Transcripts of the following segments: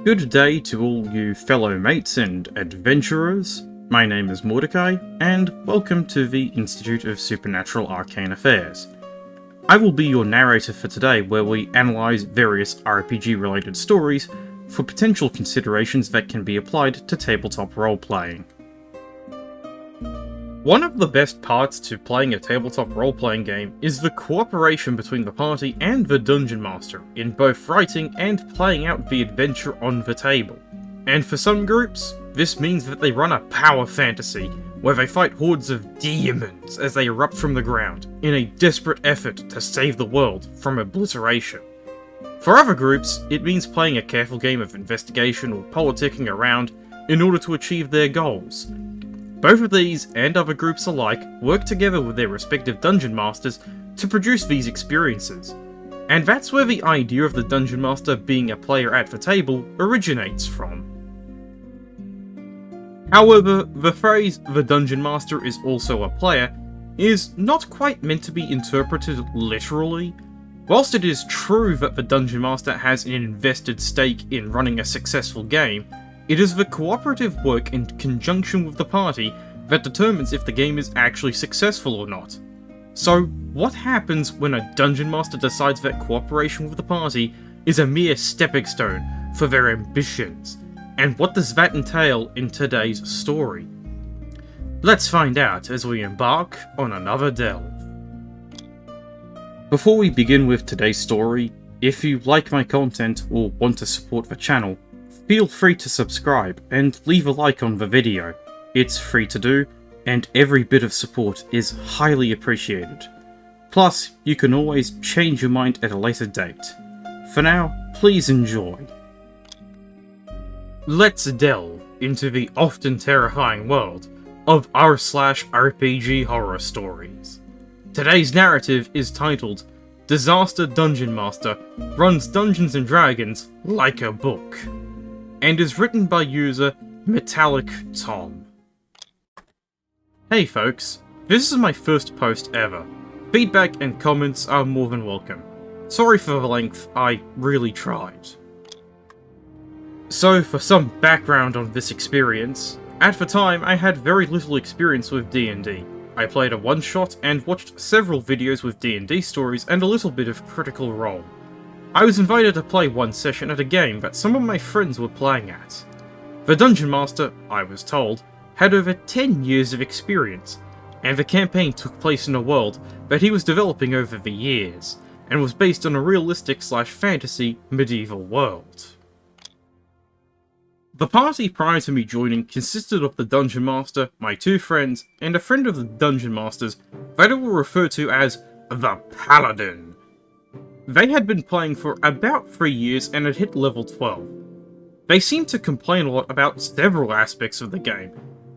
Good day to all you fellow mates and adventurers. My name is Mordecai, and welcome to the Institute of Supernatural Arcane Affairs. I will be your narrator for today, where we analyse various RPG-related stories for potential considerations that can be applied to tabletop role-playing. One of the best parts to playing a tabletop role-playing game is the cooperation between the party and the Dungeon Master in both writing and playing out the adventure on the table. And for some groups, this means that they run a power fantasy, where they fight hordes of demons as they erupt from the ground, in a desperate effort to save the world from obliteration. For other groups, it means playing a careful game of investigation or politicking around in order to achieve their goals. Both of these, and other groups alike, work together with their respective Dungeon Masters to produce these experiences. And that's where the idea of the Dungeon Master being a player at the table originates from. However, the phrase, "the Dungeon Master is also a player," is not quite meant to be interpreted literally. Whilst it is true that the Dungeon Master has an invested stake in running a successful game, it is the cooperative work in conjunction with the party that determines if the game is actually successful or not. So, what happens when a Dungeon Master decides that cooperation with the party is a mere stepping stone for their ambitions? And what does that entail in today's story? Let's find out as we embark on another delve. Before we begin with today's story, if you like my content or want to support the channel, feel free to subscribe and leave a like on the video. It's free to do, and every bit of support is highly appreciated. Plus, you can always change your mind at a later date. For now, please enjoy. Let's delve into the often terrifying world of r/RPG-Horror-Stories. Today's narrative is titled Disaster Dungeon Master Runs Dungeons & Dragons Like a Book, and is written by user Metallic Tom. Hey folks, this is my first post ever. Feedback and comments are more than welcome. Sorry for the length, I really tried. So for some background on this experience, at the time I had very little experience with D&D. I played a one-shot and watched several videos with D&D stories and a little bit of Critical Role. I was invited to play one session at a game that some of my friends were playing at. The Dungeon Master, I was told, had over 10 years of experience, and the campaign took place in a world that he was developing over the years, and was based on a realistic/fantasy medieval world. The party prior to me joining consisted of the Dungeon Master, my two friends, and a friend of the Dungeon Master's that I will refer to as the Paladin. They had been playing for about 3 years and had hit level 12. They seemed to complain a lot about several aspects of the game,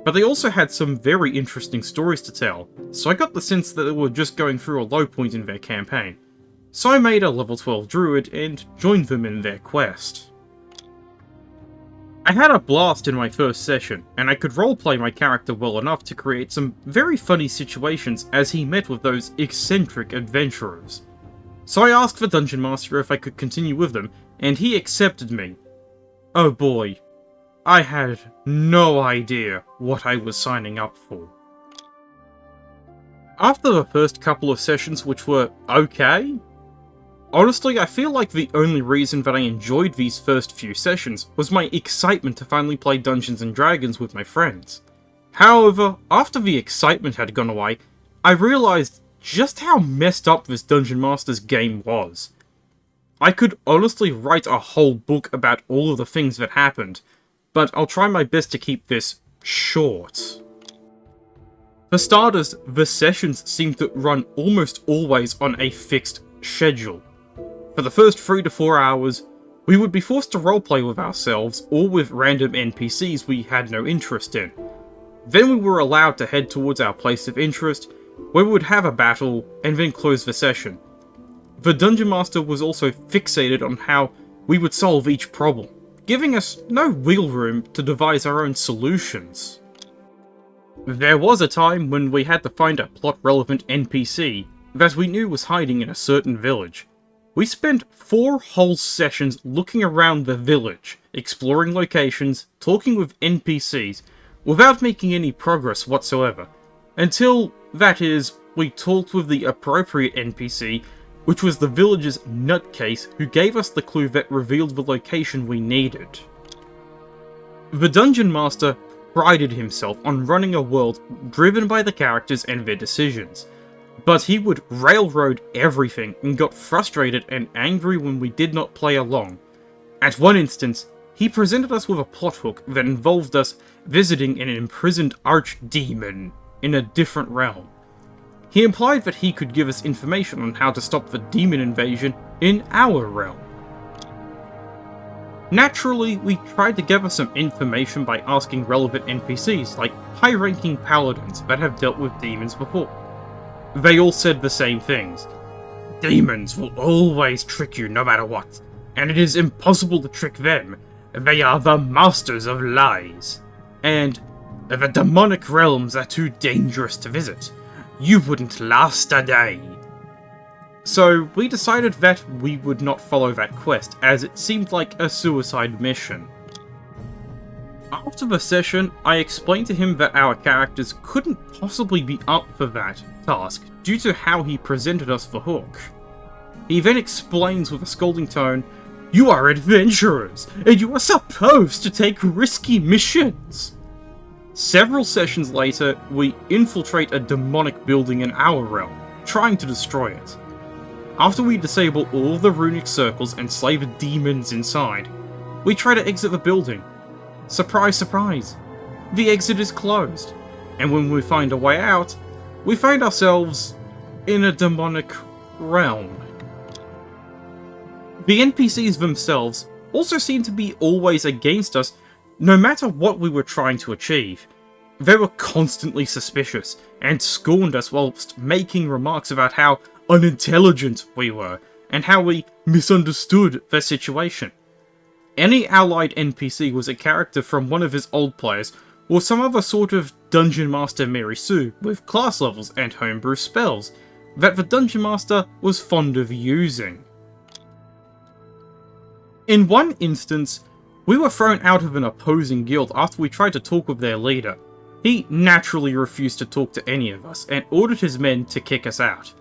but they also had some very interesting stories to tell, so I got the sense that they were just going through a low point in their campaign. So I made a level 12 druid and joined them in their quest. I had a blast in my first session, and I could roleplay my character well enough to create some very funny situations as he met with those eccentric adventurers. So I asked the Dungeon Master if I could continue with them, and he accepted me. Oh boy, I had no idea what I was signing up for. After the first couple of sessions, which were okay, honestly, I feel like the only reason that I enjoyed these first few sessions was my excitement to finally play Dungeons & Dragons with my friends. However, after the excitement had gone away, I realised just how messed up this Dungeon Master's game was. I could honestly write a whole book about all of the things that happened, but I'll try my best to keep this short. For starters, the sessions seemed to run almost always on a fixed schedule. For the first 3 to 4 hours, we would be forced to roleplay with ourselves or with random NPCs we had no interest in. Then we were allowed to head towards our place of interest, where we would have a battle and then close the session. The Dungeon Master was also fixated on how we would solve each problem, giving us no wiggle room to devise our own solutions. There was a time when we had to find a plot-relevant NPC that we knew was hiding in a certain village. we spent 4 whole sessions looking around the village, exploring locations, talking with NPCs, without making any progress whatsoever. Until, that is, we talked with the appropriate NPC, which was the village's nutcase who gave us the clue that revealed the location we needed. The Dungeon Master prided himself on running a world driven by the characters and their decisions, but he would railroad everything and got frustrated and angry when we did not play along. At one instance, he presented us with a plot hook that involved us visiting an imprisoned archdemon in a different realm. He implied that he could give us information on how to stop the demon invasion in our realm. Naturally, we tried to gather some information by asking relevant NPCs, like high-ranking paladins that have dealt with demons before. They all said the same things. Demons will always trick you no matter what, and it is impossible to trick them. They are the masters of lies. And the demonic realms are too dangerous to visit. You wouldn't last a day. So we decided that we would not follow that quest, as it seemed like a suicide mission. After the session, I explained to him that our characters couldn't possibly be up for that task due to how he presented us the hook. He then explains with a scolding tone, "You are adventurers, and you are supposed to take risky missions." Several sessions later, we infiltrate a demonic building in our realm, trying to destroy it. After we disable all the runic circles and slay the demons inside, we try to exit the building. Surprise, surprise, the exit is closed, and when we find a way out, we find ourselves in a demonic realm. The NPCs themselves also seem to be always against us, no matter what we were trying to achieve. They were constantly suspicious, and scorned us whilst making remarks about how unintelligent we were, and how we misunderstood the situation. Any allied NPC was a character from one of his old players, or some other sort of Dungeon Master Mary Sue with class levels and homebrew spells that the Dungeon Master was fond of using. In one instance, we were thrown out of an opposing guild after we tried to talk with their leader. He naturally refused to talk to any of us and ordered his men to kick us out.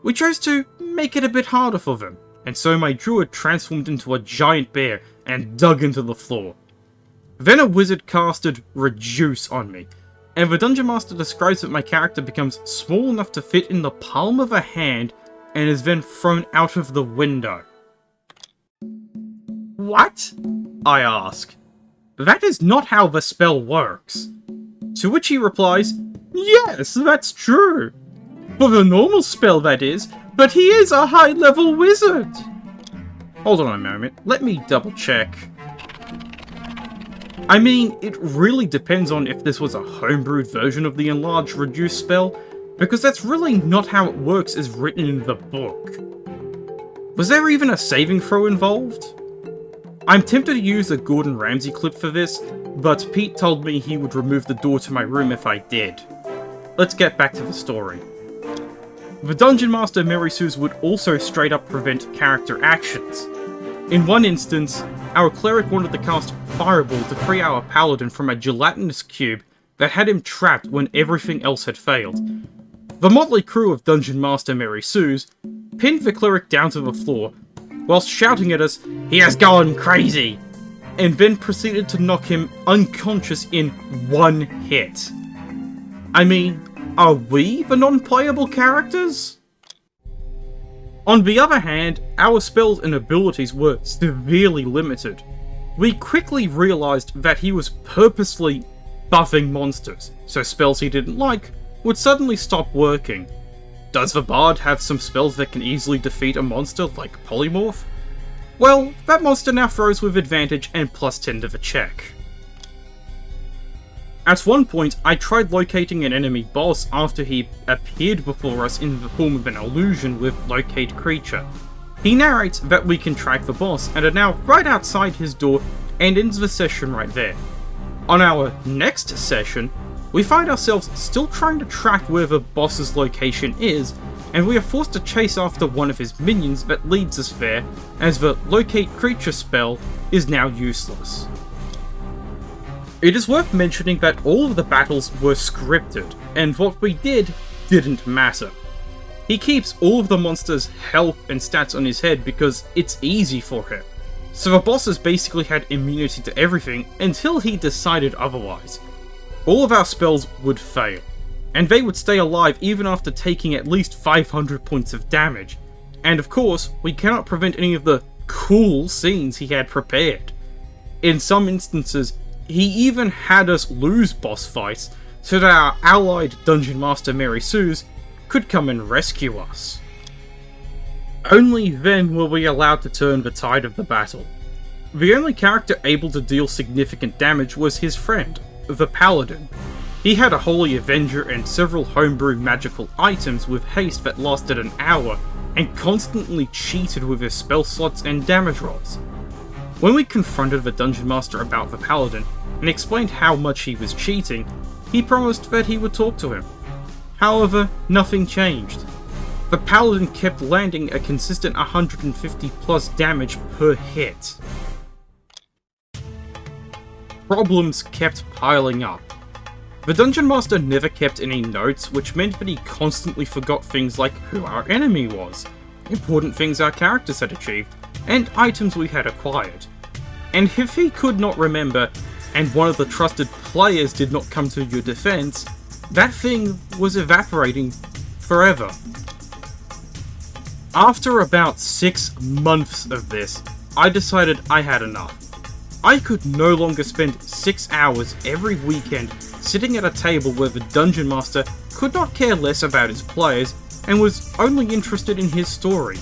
We chose to make it a bit harder for them, and so my druid transformed into a giant bear and dug into the floor. Then a wizard casted Reduce on me, and the Dungeon Master describes that my character becomes small enough to fit in the palm of a hand and is then thrown out of the window. What? I ask. That is not how the spell works. To which he replies, yes, that's true. For the normal spell, that is, but he is a high-level wizard. Hold on a moment, let me double check. I mean, it really depends on if this was a homebrewed version of the enlarged reduce spell, because that's really not how it works as written in the book. Was there even a saving throw involved? I'm tempted to use a Gordon Ramsay clip for this, but Pete told me he would remove the door to my room if I did. Let's get back to the story. The Dungeon Master Mary Sue's would also straight up prevent character actions. In one instance, our cleric wanted to cast Fireball to free our paladin from a gelatinous cube that had him trapped when everything else had failed. The motley crew of Dungeon Master Mary Sue's pinned the cleric down to the floor, whilst shouting at us, "He has gone crazy!" and then proceeded to knock him unconscious in one hit. I mean, are we the non-playable characters? On the other hand, our spells and abilities were severely limited. We quickly realised that he was purposefully buffing monsters, so spells he didn't like would suddenly stop working. Does the bard have some spells that can easily defeat a monster like Polymorph? Well, that monster now throws with advantage and +10 to the check. At one point, I tried locating an enemy boss after he appeared before us in the form of an illusion with Locate Creature. He narrates that we can track the boss and are now right outside his door and ends the session right there. On our next session, we find ourselves still trying to track where the boss's location is, and we are forced to chase after one of his minions that leads us there, as the locate creature spell is now useless. It is worth mentioning that all of the battles were scripted, and what we did didn't matter. He keeps all of the monsters' health and stats on his head because it's easy for him. So the bosses basically had immunity to everything until he decided otherwise. All of our spells would fail, and they would stay alive even after taking at least 500 points of damage. And of course, we cannot prevent any of the cool scenes he had prepared. In some instances, he even had us lose boss fights so that our allied Dungeon Master Mary Suze could come and rescue us. Only then were we allowed to turn the tide of the battle. The only character able to deal significant damage was his friend, the Paladin. He had a Holy Avenger and several homebrew magical items with haste that lasted an hour, and constantly cheated with his spell slots and damage rolls. When we confronted the Dungeon Master about the Paladin, and explained how much he was cheating, he promised that he would talk to him. However, nothing changed. The Paladin kept landing a consistent 150 plus damage per hit. Problems kept piling up. The Dungeon Master never kept any notes, which meant that he constantly forgot things like who our enemy was, important things our characters had achieved, and items we had acquired. And if he could not remember, and one of the trusted players did not come to your defense, that thing was evaporating forever. After about 6 months of this, I decided I had enough. I could no longer spend 6 hours every weekend sitting at a table where the Dungeon Master could not care less about his players and was only interested in his story.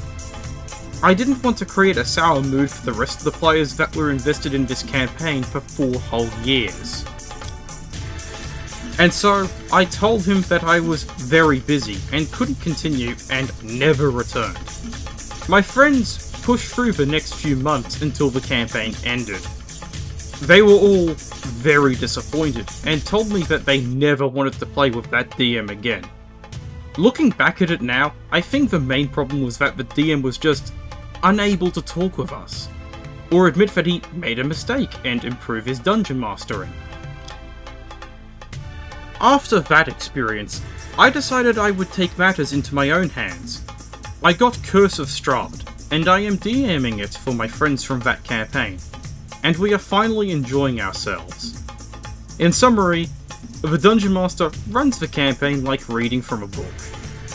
I didn't want to create a sour mood for the rest of the players that were invested in this campaign for 4 whole years. And so, I told him that I was very busy and couldn't continue and never returned. My friends pushed through the next few months until the campaign ended. They were all very disappointed and told me that they never wanted to play with that DM again. Looking back at it now, I think the main problem was that the DM was just unable to talk with us, or admit that he made a mistake and improve his dungeon mastering. After that experience, I decided I would take matters into my own hands. I got Curse of Strahd, and I am DMing it for my friends from that campaign, and we are finally enjoying ourselves. In summary, the Dungeon Master runs the campaign like reading from a book.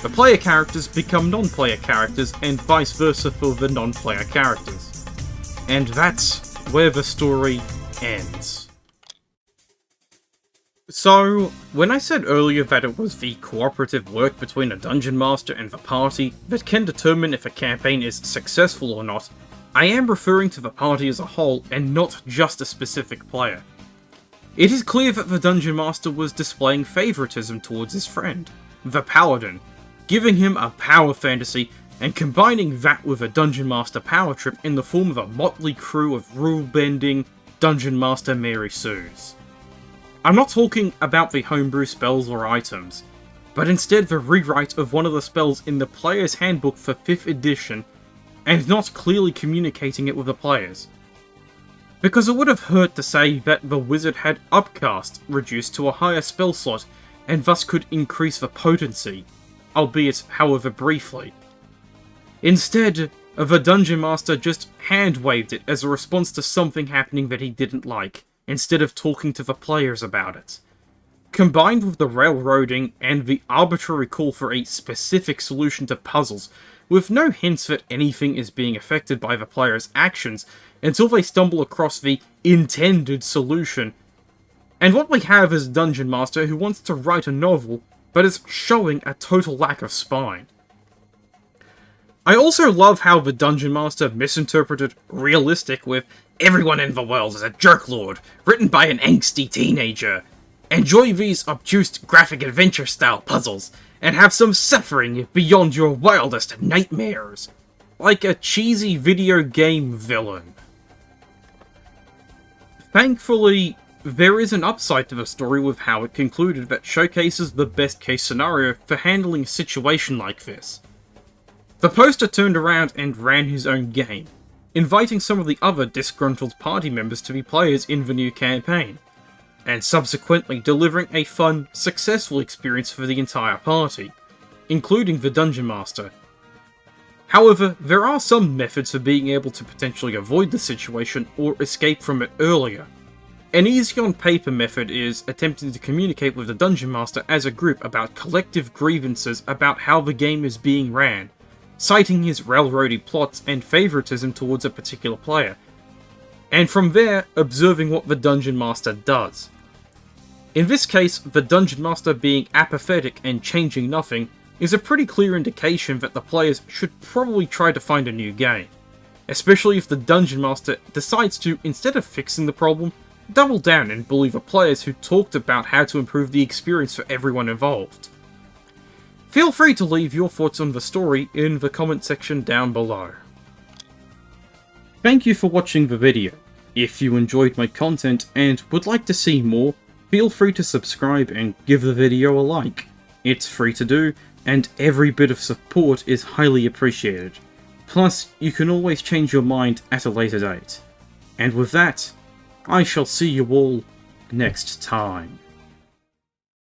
The player characters become non-player characters, and vice versa for the non-player characters. And that's where the story ends. So, when I said earlier that it was the cooperative work between a Dungeon Master and the party that can determine if a campaign is successful or not, I am referring to the party as a whole and not just a specific player. It is clear that the Dungeon Master was displaying favouritism towards his friend, the Paladin, giving him a power fantasy and combining that with a Dungeon Master power trip in the form of a motley crew of rule-bending Dungeon Master Mary Sues. I'm not talking about the homebrew spells or items, but instead the rewrite of one of the spells in the player's handbook for 5th edition and not clearly communicating it with the players. Because it would have hurt to say that the wizard had upcast reduced to a higher spell slot and thus could increase the potency, albeit however briefly. Instead, the Dungeon Master just hand-waved it as a response to something happening that he didn't like, instead of talking to the players about it. Combined with the railroading and the arbitrary call for a specific solution to puzzles, with no hints that anything is being affected by the player's actions until they stumble across the intended solution. And what we have is a Dungeon Master who wants to write a novel, but is showing a total lack of spine. I also love how the Dungeon Master misinterpreted realistic with "everyone in the world is a jerklord, written by an angsty teenager. Enjoy these obtuse graphic adventure style puzzles, and have some suffering beyond your wildest nightmares." Like a cheesy video game villain. Thankfully, there is an upside to the story with how it concluded that showcases the best case scenario for handling a situation like this. The poster turned around and ran his own game, inviting some of the other disgruntled party members to be players in the new campaign, and subsequently delivering a fun, successful experience for the entire party, including the Dungeon Master. However, there are some methods for being able to potentially avoid the situation or escape from it earlier. An easy-on-paper method is attempting to communicate with the Dungeon Master as a group about collective grievances about how the game is being ran, citing his railroady plots and favouritism towards a particular player, and from there, observing what the Dungeon Master does. In this case, the Dungeon Master being apathetic and changing nothing is a pretty clear indication that the players should probably try to find a new game, especially if the Dungeon Master decides to, instead of fixing the problem, double down and bully the players who talked about how to improve the experience for everyone involved. Feel free to leave your thoughts on the story in the comment section down below. Thank you for watching the video. If you enjoyed my content and would like to see more, feel free to subscribe and give the video a like. It's free to do, and every bit of support is highly appreciated. Plus, you can always change your mind at a later date. And with that, I shall see you all next time.